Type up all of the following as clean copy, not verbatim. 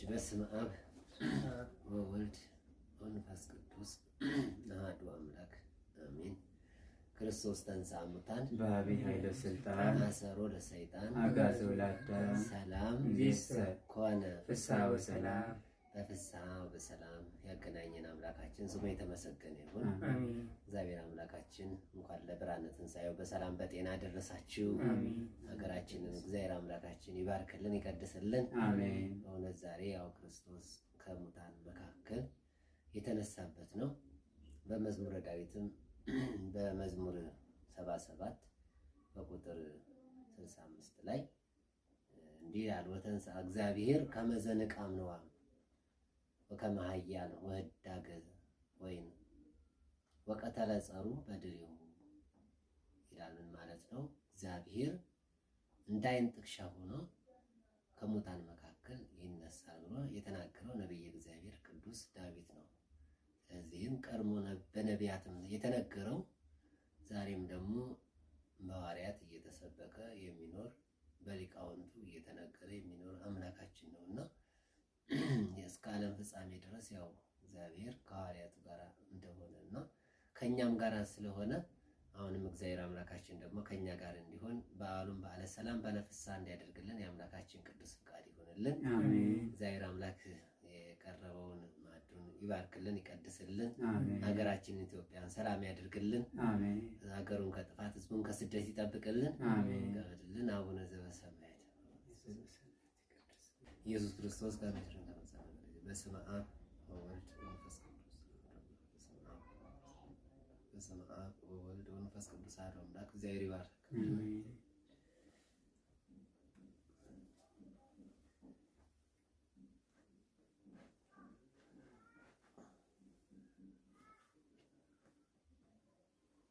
በስመ አብ ወወልድ ወመንፈስ ቅዱስ አሐዱ አምላክ አሜን። ክርስቶስ ተንሥአ እሙታን በዐቢይ ኃይለ ሥልጣን አሰሮ ለሰይጣን አግዓዞ ለአዳም ሰላም ኮነ ፍስሐ ወሰላም። በፍስሐ በሰላም ያገናኘን አምላካችን ስሙ የተመሰገነ ይሁን። እግዚአብሔር አምላካችን እንኳን ለብርሃነ ትንሣኤው በሰላም በጤና ደረሳችሁ። ሀገራችንን እግዚአብሔር አምላካችን ይባርክልን ይቀድስልን። አሜን። በእውነት ዛሬ ያው ክርስቶስ ከሙታን መካከል የተነሳበት ነው። በመዝሙረ ዳዊትም በመዝሙር 77 በቁጥር 65 ላይ እንዲህ ይላል፣ ወተንሥአ እግዚአብሔር ከመ ዘንቃምነዋ ወከመ ኃያል ወህዳገ ወይን ወቀተለ ጸሩ በድሬው ይላል። ምን ማለት ነው? እግዚአብሔር እንዳይን ጥቅሻ ሆኖ ከሙታን መካከል ይነሳል ብሎ የተናገረው ነቢየ እግዚአብሔር ቅዱስ ዳዊት ነው። ስለዚህም ቀድሞ በነቢያትም የተነገረው ዛሬም ደግሞ በሐዋርያት እየተሰበከ የሚኖር በሊቃውንቱ እየተነገረ የሚኖር አምላካችን ነውና እስከ ዓለም ፍጻሜ ድረስ ያው እግዚአብሔር ከሐዋርያቱ ጋር እንደሆነና ከኛም ጋር ስለሆነ አሁንም እግዚአብሔር አምላካችን ደግሞ ከኛ ጋር እንዲሆን በዓሉን በዓለ ሰላም በነፍስሳ እንዲያደርግልን የአምላካችን ቅዱስ ፍቃድ ይሆንልን። እግዚአብሔር አምላክ የቀረበውን ማዕዱን ይባርክልን ይቀድስልን። ሀገራችን ኢትዮጵያን ሰላም ያደርግልን። ሀገሩን ከጥፋት ሕዝቡን ከስደት ይጠብቅልን። ይቀበልልን። አቡነ ዘበሰማያት ኢየሱስ ክርስቶስ ከምድር እንደመጣ በስመ አብ ወወልድ ወመንፈስ ቅዱስ በስመ አብ ወወልድ ወመንፈስ ቅዱስ አሐዱ አምላክ እግዚአብሔር ይባርክ።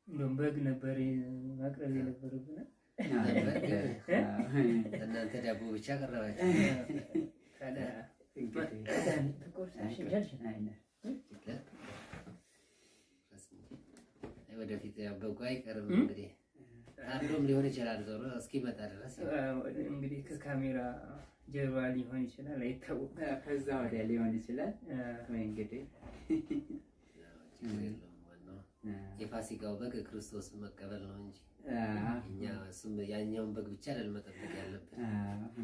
እንደውም በግ ነበር ማቅረብ የነበረብን። እናንተ ዳቦ ብቻ ቀረባችሁ። ወደፊት በጎ አይቀርም እንግዲህ አድሮም ሊሆን ይችላል። ዞሮ እስኪመጣ ድረስ እንግዲህ ከካሜራ ጀርባ ሊሆን ይችላል፣ አይታወቅም። ከዛ ወዲያ ሊሆን ይችላል ወይ እንግዲህ የፋሲካው በግ ክርስቶስን መቀበል ነው እንጂ እኛ እሱም ያኛውን በግ ብቻ አይደል መጠበቅ ያለብን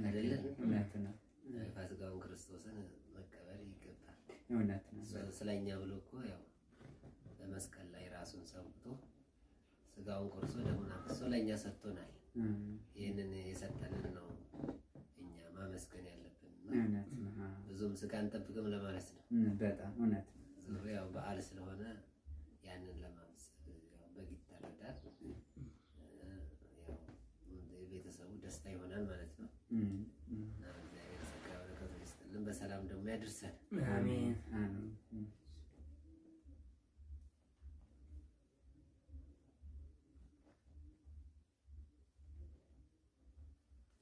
አይደለ? እውነት ነው። የፋሲካውን ክርስቶስን መቀበል ይገባል። እውነት ነው። ስለኛ ብሎ እኮ ያው በመስቀል ላይ ራሱን ሰውቶ ስጋውን ቆርሶ ደሙን አፍስሶ ለእኛ ሰጥቶናል። ይህንን የሰጠንን ነው እኛ ማመስገን ያለብን። ብዙም ስጋ አንጠብቅም ለማለት ነው። በጣም እውነት ነው። ዞሮ ያው በዓል ስለሆነ ያንን ለማምሰል ያው በግ ይታረዳል። ያው የቤተሰቡ ደስታ ይሆናል ማለት ነው። እግዚአብሔር ጸጋ በረከቱን ይስጥልን፣ በሰላም ደግሞ ያድርሰን። አሜን።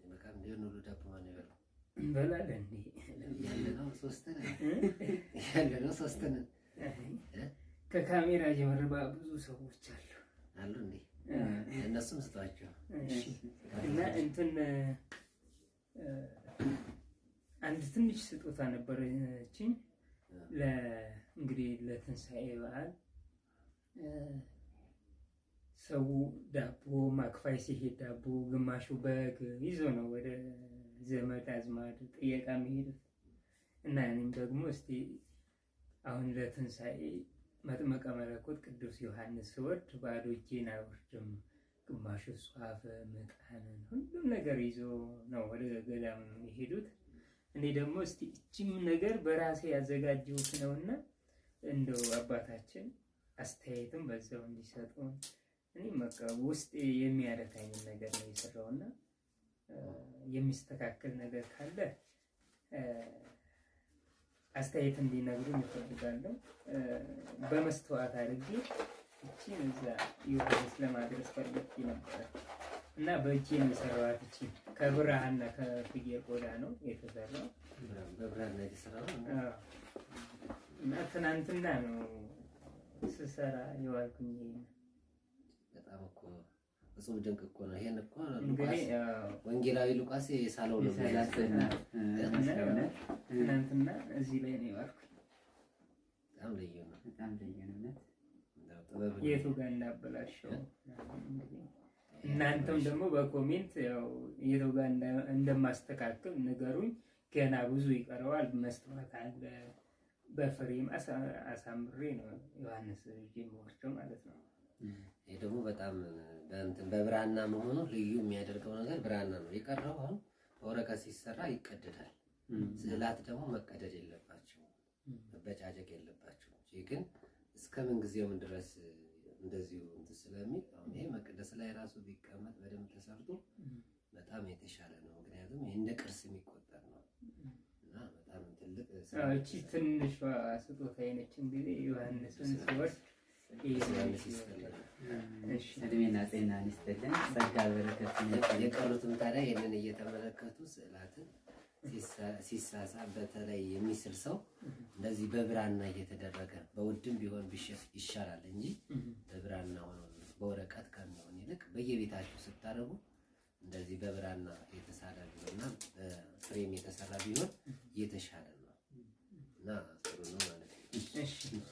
በቃም ሊሆን ሁሉ ዳቦ ማን ይበላል? እንበላለን ያለነው ሶስት ነን። ከካሜራ ጀርባ ብዙ ሰዎች አሉ እንዴ? እነሱም ስጧቸው እና እንትን አንድ ትንሽ ስጦታ ነበረችኝ እንግዲህ ለትንሣኤ በዓል ሰው ዳቦ ማክፋይ ሲሄድ ዳቦ ግማሹ በግ ይዞ ነው ወደ ዘመድ አዝማድ ጥየቃ የሚሄዱት እና እኔም ደግሞ እስቲ አሁን ለትንሣኤ መጥምቀ መለኮት ቅዱስ ዮሐንስ ሲወርድ ባዶ እጄን አልወርድም፣ ግማሹ ሷፍ ምጣንን ሁሉም ነገር ይዞ ነው ወደ ገዳም የሄዱት። እኔ ደግሞ እስቲ እቺም ነገር በራሴ ያዘጋጀሁት ነውና እንደው አባታችን አስተያየትም በዛው እንዲሰጡ እኔ በቃ ውስጥ የሚያረካኝ ነገር ነው የሰራውና የሚስተካከል ነገር ካለ አስተያየት እንዲነግሩኝ እፈልጋለሁ። በመስተዋት አድርጌ እቺን እዛ ዮሐንስ ለማድረስ ፈልጌ ነበር እና በእጄ ነው የሰራኋት። እቺ ከብርሃንና ከፍየል ቆዳ ነው የተሰራው። በብርሃን ላይ የተሰራው እና ትናንትና ነው ስሰራ የዋልኩኝ። በጣም እኮ እጹብ ድንቅ እኮ ነው። ይሄን እኮ እንግዲህ ወንጌላዊ ሉቃስ የሳለው ነው። ትናንትና እዚህ ላይ ነው የዋልኩት። በጣም ልዩ ነው። በጣም ልዩ ነው። እውነት የቱ ጋር እንዳበላሸው እናንተም ደግሞ በኮሜንት ያው የቱ ጋር እንደማስተካከል ንገሩኝ። ገና ብዙ ይቀረዋል። መስተዋት አለ። በፍሬም አሳምሬ ነው ዮሐንስ ጀምሮቸው ማለት ነው። ይሄ ደግሞ በጣም በብራና መሆኑ ልዩ የሚያደርገው ነገር ብራና ነው። የቀረው አሁን በወረቀት ሲሰራ ይቀደዳል። ስዕላት ደግሞ መቀደድ የለባቸው፣ መበጫጨቅ የለባቸው። ይሄ ግን እስከ ምን ጊዜውም ድረስ እንደዚሁ እንትን ስለሚል አሁን ይሄ መቅደስ ላይ ራሱ ቢቀመጥ በደንብ ተሰርቶ በጣም የተሻለ ነው። ምክንያቱም ይሄ እንደ ቅርስ የሚቆጠር ነው እና በጣም ትልቅ እቺ ትንሿ ስጦታ አይነች። እንግዲህ ዮሐንስን ሲወድ እድሜና ጤና ይስጥልን፣ ጸጋ በረከት። የቀሩትም ታዲያ ይህንን እየተመለከቱ ስዕላትን ሲሳሳብ በተለይ የሚስል ሰው እንደዚህ በብራና እየተደረገ በውድም ቢሆን ቢሸጥ ይሻላል እንጂ በብራና ሆኖ በወረቀት ከሚሆን ይልቅ በየቤታችሁ ስታደርጉ እንደዚህ በብራና የተሳለ ቢሆንና በፍሬም የተሰራ ቢሆን የተሻለ ነው እና ጥሩ ነው ማለት ነው።